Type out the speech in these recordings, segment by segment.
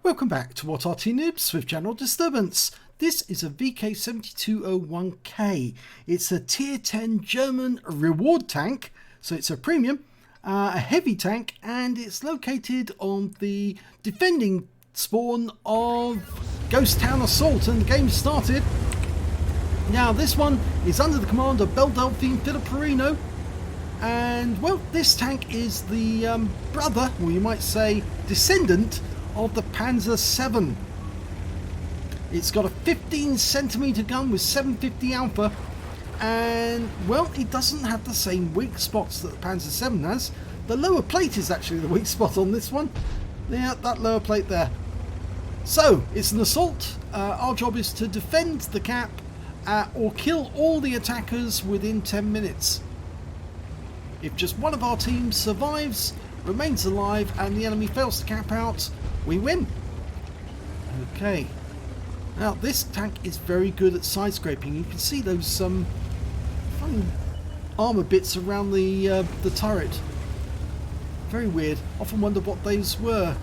Welcome back to What Arty Noobs with General Disturbance. This is a VK7201K. It's a tier 10 German reward tank, so it's a premium, a heavy tank, and it's located on the defending spawn of Ghost Town Assault, and the game started. Now this one is under the command of Bel Delphine, and well, this tank is the brother, or you might say descendant, of the Panzer VII. It's got a 15cm gun with 750 alpha, and well, it doesn't have the same weak spots that the Panzer VII has. The lower plate is actually the weak spot on this one. Yeah, that lower plate there. So it's an assault. Our job is to defend the cap or kill all the attackers within 10 minutes. If just one of our teams survives, remains alive, and the enemy fails to cap out, we win. Okay. Now this tank is very good at side scraping. You can see those funny armor bits around the turret. Very weird. Often wonder what those were.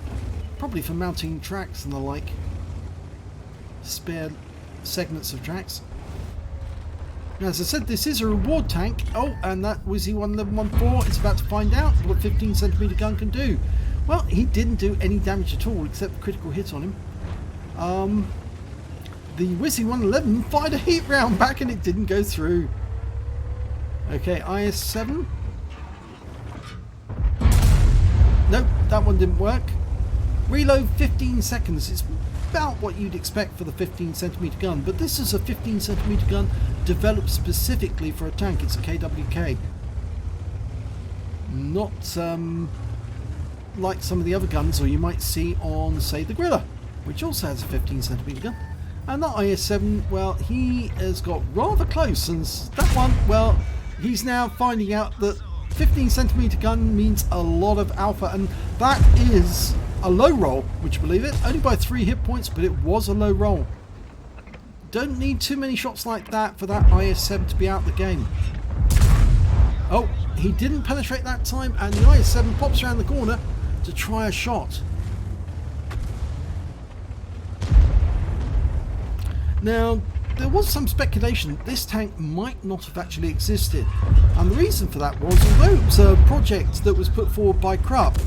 Probably for mounting tracks and the like. Spare segments of tracks. Now, as I said, this is a reward tank. Oh, and that Wizzy 1114 is about to find out what a 15cm gun can do. Well, he didn't do any damage at all except a critical hit on him. The Wizzy 111 fired a heat round back and it didn't go through. Okay, IS-7. Nope, that one didn't work. Reload 15 seconds. It's about what you'd expect for the 15cm gun, but this is a 15cm gun developed specifically for a tank. It's a KWK. Not like some of the other guns, or you might see on, say, the Grilla, which also has a 15cm gun. And that IS-7, well, he has got rather close, and that one, well, he's now finding out that 15cm gun means a lot of alpha, and that is a low roll, would you believe it? Only by 3 hit points, but it was a low roll. Don't need too many shots like that for that IS-7 to be out of the game. Oh, he didn't penetrate that time, and the IS-7 pops around the corner to try a shot. Now, there was some speculation that this tank might not have actually existed, and the reason for that was, although it was a project that was put forward by Krupp,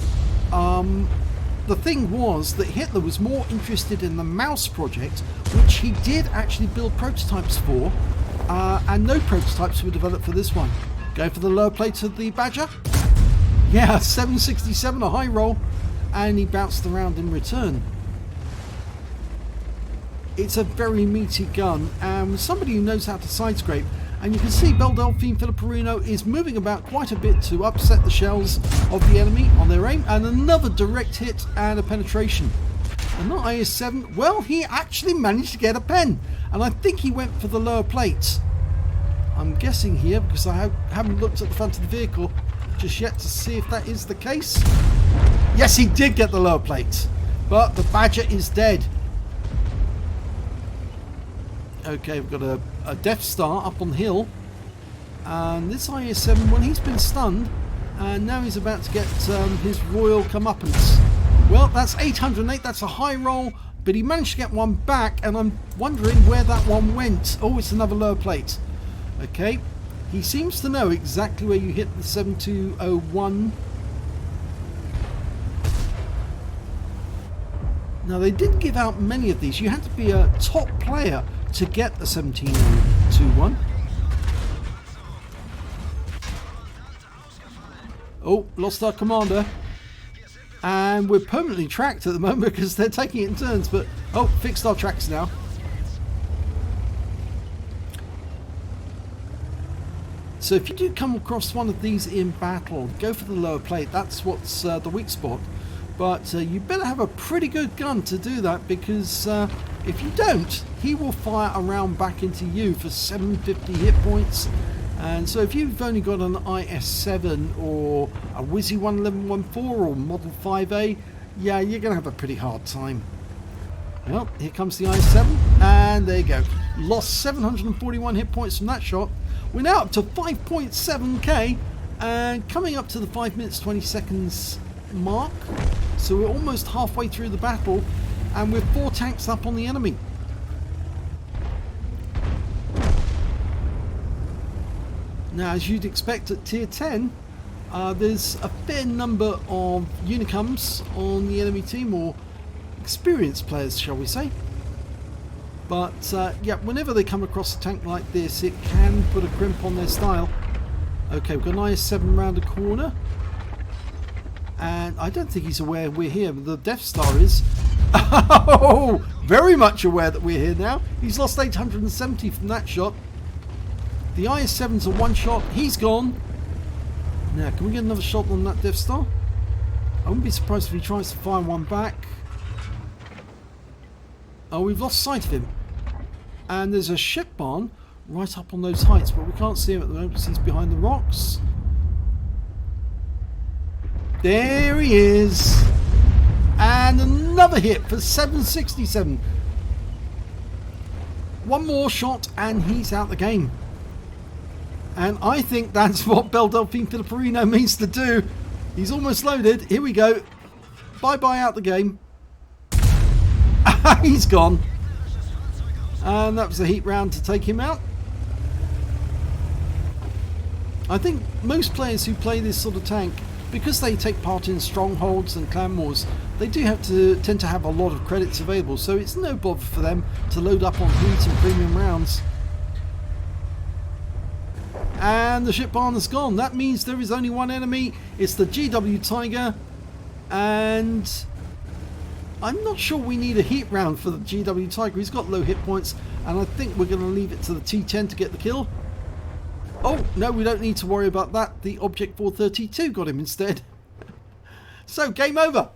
the thing was that Hitler was more interested in the Mouse project, which he did actually build prototypes for, and no prototypes were developed for this one. Go for the lower plate of the Badger. Yeah, 767, a high roll, and he bounced around in return. It's a very meaty gun, and somebody who knows how to side scrape, and you can see Bel Delphine is moving about quite a bit to upset the shells of the enemy on their aim, and another direct hit and a penetration. And that IS-7, well, he actually managed to get a pen, and I think he went for the lower plate. I'm guessing here, because I haven't looked at the front of the vehicle just yet to see if that is the case. Yes, he did get the lower plate, but the Badger is dead. Okay, we've got a Death Star up on the hill, and this IS-7, well, he's been stunned, and now he's about to get his royal comeuppance. Well, that's 808, that's a high roll, but he managed to get one back, and I'm wondering where that one went. Oh, it's another lower plate. Okay, he seems to know exactly where you hit the 7201. Now, they didn't give out many of these. You had to be a top player to get the 1721. Oh, lost our commander, and we're permanently tracked at the moment because they're taking it in turns, but oh, fixed our tracks now. So if you do come across one of these in battle, go for the lower plate. That's what's the weak spot, but you better have a pretty good gun to do that, because if you don't, he will fire a round back into you for 750 hit points. And so if you've only got an IS-7 or a Wizzy 11114 or Model 5A, yeah, you're going to have a pretty hard time. Well, here comes the IS-7, and there you go. Lost 741 hit points from that shot. We're now up to 5.7k, and coming up to the 5 minutes 20 seconds mark. So we're almost halfway through the battle, and with 4 tanks up on the enemy. Now, as you'd expect at tier 10, there's a fair number of unicums on the enemy team, or experienced players, shall we say. But yeah, whenever they come across a tank like this, it can put a crimp on their style. Okay, we've got an IS-7 round the corner, and I don't think he's aware we're here, but the Death Star is. Oh, very much aware that we're here now. He's lost 870 from that shot. The IS-7's a one shot. He's gone. Now, can we get another shot on that Death Star? I wouldn't be surprised if he tries to fire one back. Oh, we've lost sight of him. And there's a ship barn right up on those heights, but we can't see him at the moment because he's behind the rocks. There he is. And another hit for 767. One more shot and he's out the game. And I think that's what Belle Delphine Filipperino means to do. He's almost loaded. Here we go. Bye-bye out the game. He's gone. And that was a heat round to take him out. I think most players who play this sort of tank, because they take part in strongholds and clan wars, they do tend to have a lot of credits available, so it's no bother for them to load up on heat and premium rounds. And the ship barn is gone. That means there is only one enemy. It's the GW Tiger. And I'm not sure we need a heat round for the GW Tiger. He's got low hit points, and I think we're going to leave it to the T10 to get the kill. Oh, no, we don't need to worry about that. The Object 432 got him instead. So, game over.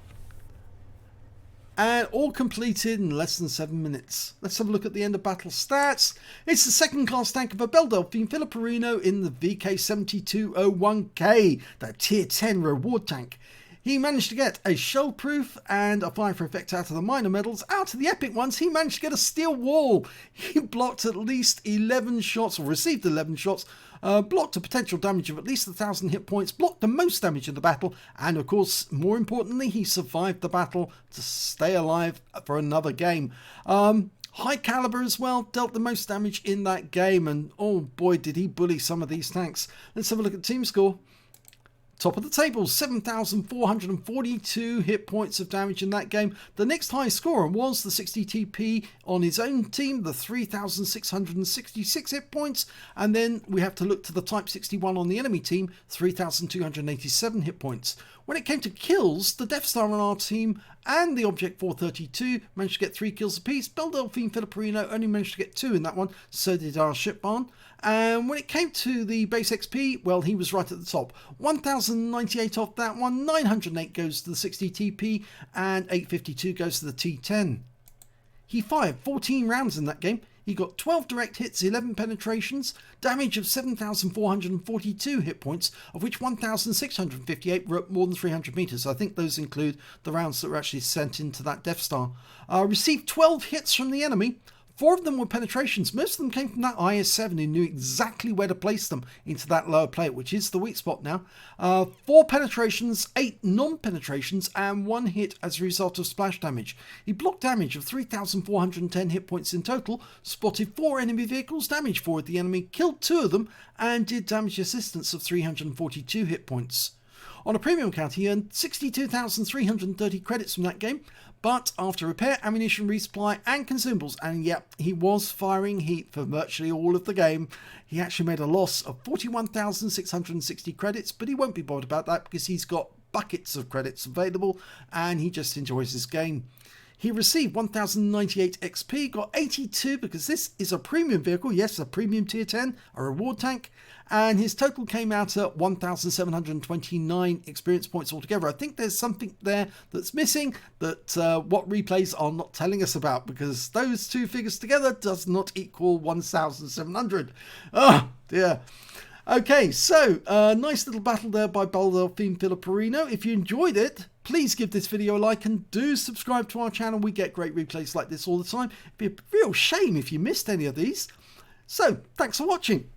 And all completed in less than 7 minutes. Let's have a look at the end of battle stats. It's the second class tank of a Belle Delphine Filipperino in the VK7201K, the tier 10 reward tank. He managed to get a shell proof and a fire for effect out of the minor medals. Out of the epic ones, he managed to get a steel wall. He blocked at least 11 shots, or received 11 shots, blocked a potential damage of at least 1,000 hit points, blocked the most damage in the battle, and of course, more importantly, he survived the battle to stay alive for another game. High caliber as well, dealt the most damage in that game, and oh boy, did he bully some of these tanks. Let's have a look at team score. Top of the table, 7,442 hit points of damage in that game. The next highest scorer was the 60 TP on his own team, the 3,666 hit points. And then we have to look to the Type 61 on the enemy team, 3,287 hit points. When it came to kills, the Death Star on our team and the Object 432 managed to get 3 kills apiece. Belle Delphine Filipperino only managed to get 2 in that one, so did our ship barn. And when it came to the base XP, well, he was right at the top. 1,098 off that one, 908 goes to the 60 TP, and 852 goes to the T10. He fired 14 rounds in that game. He got 12 direct hits, 11 penetrations, damage of 7,442 hit points, of which 1,658 were at more than 300 meters. I think those include the rounds that were actually sent into that Death Star. Received 12 hits from the enemy. 4 of them were penetrations. Most of them came from that IS-7, who knew exactly where to place them into that lower plate, which is the weak spot now. 4 penetrations, 8 non-penetrations, and 1 hit as a result of splash damage. He blocked damage of 3,410 hit points in total, spotted 4 enemy vehicles, damaged 4 of the enemy, killed 2 of them, and did damage assistance of 342 hit points. On a premium count, he earned 62,330 credits from that game, but after repair, ammunition resupply and consumables, and yep, he was firing heat for virtually all of the game, he actually made a loss of 41,660 credits, but he won't be bothered about that because he's got buckets of credits available and he just enjoys his game. He received 1,098 XP, got 82 because this is a premium vehicle, yes, a premium tier 10, a reward tank, and his total came out at 1,729 experience points altogether. I think there's something there that's missing that what replays are not telling us about, because those two figures together does not equal 1,700. Oh dear. Okay, so nice little battle there by Belle Delphine Filipperino. If you enjoyed it, please give this video a like and do subscribe to our channel. We get great replays like this all the time. It'd be a real shame if you missed any of these. So, thanks for watching.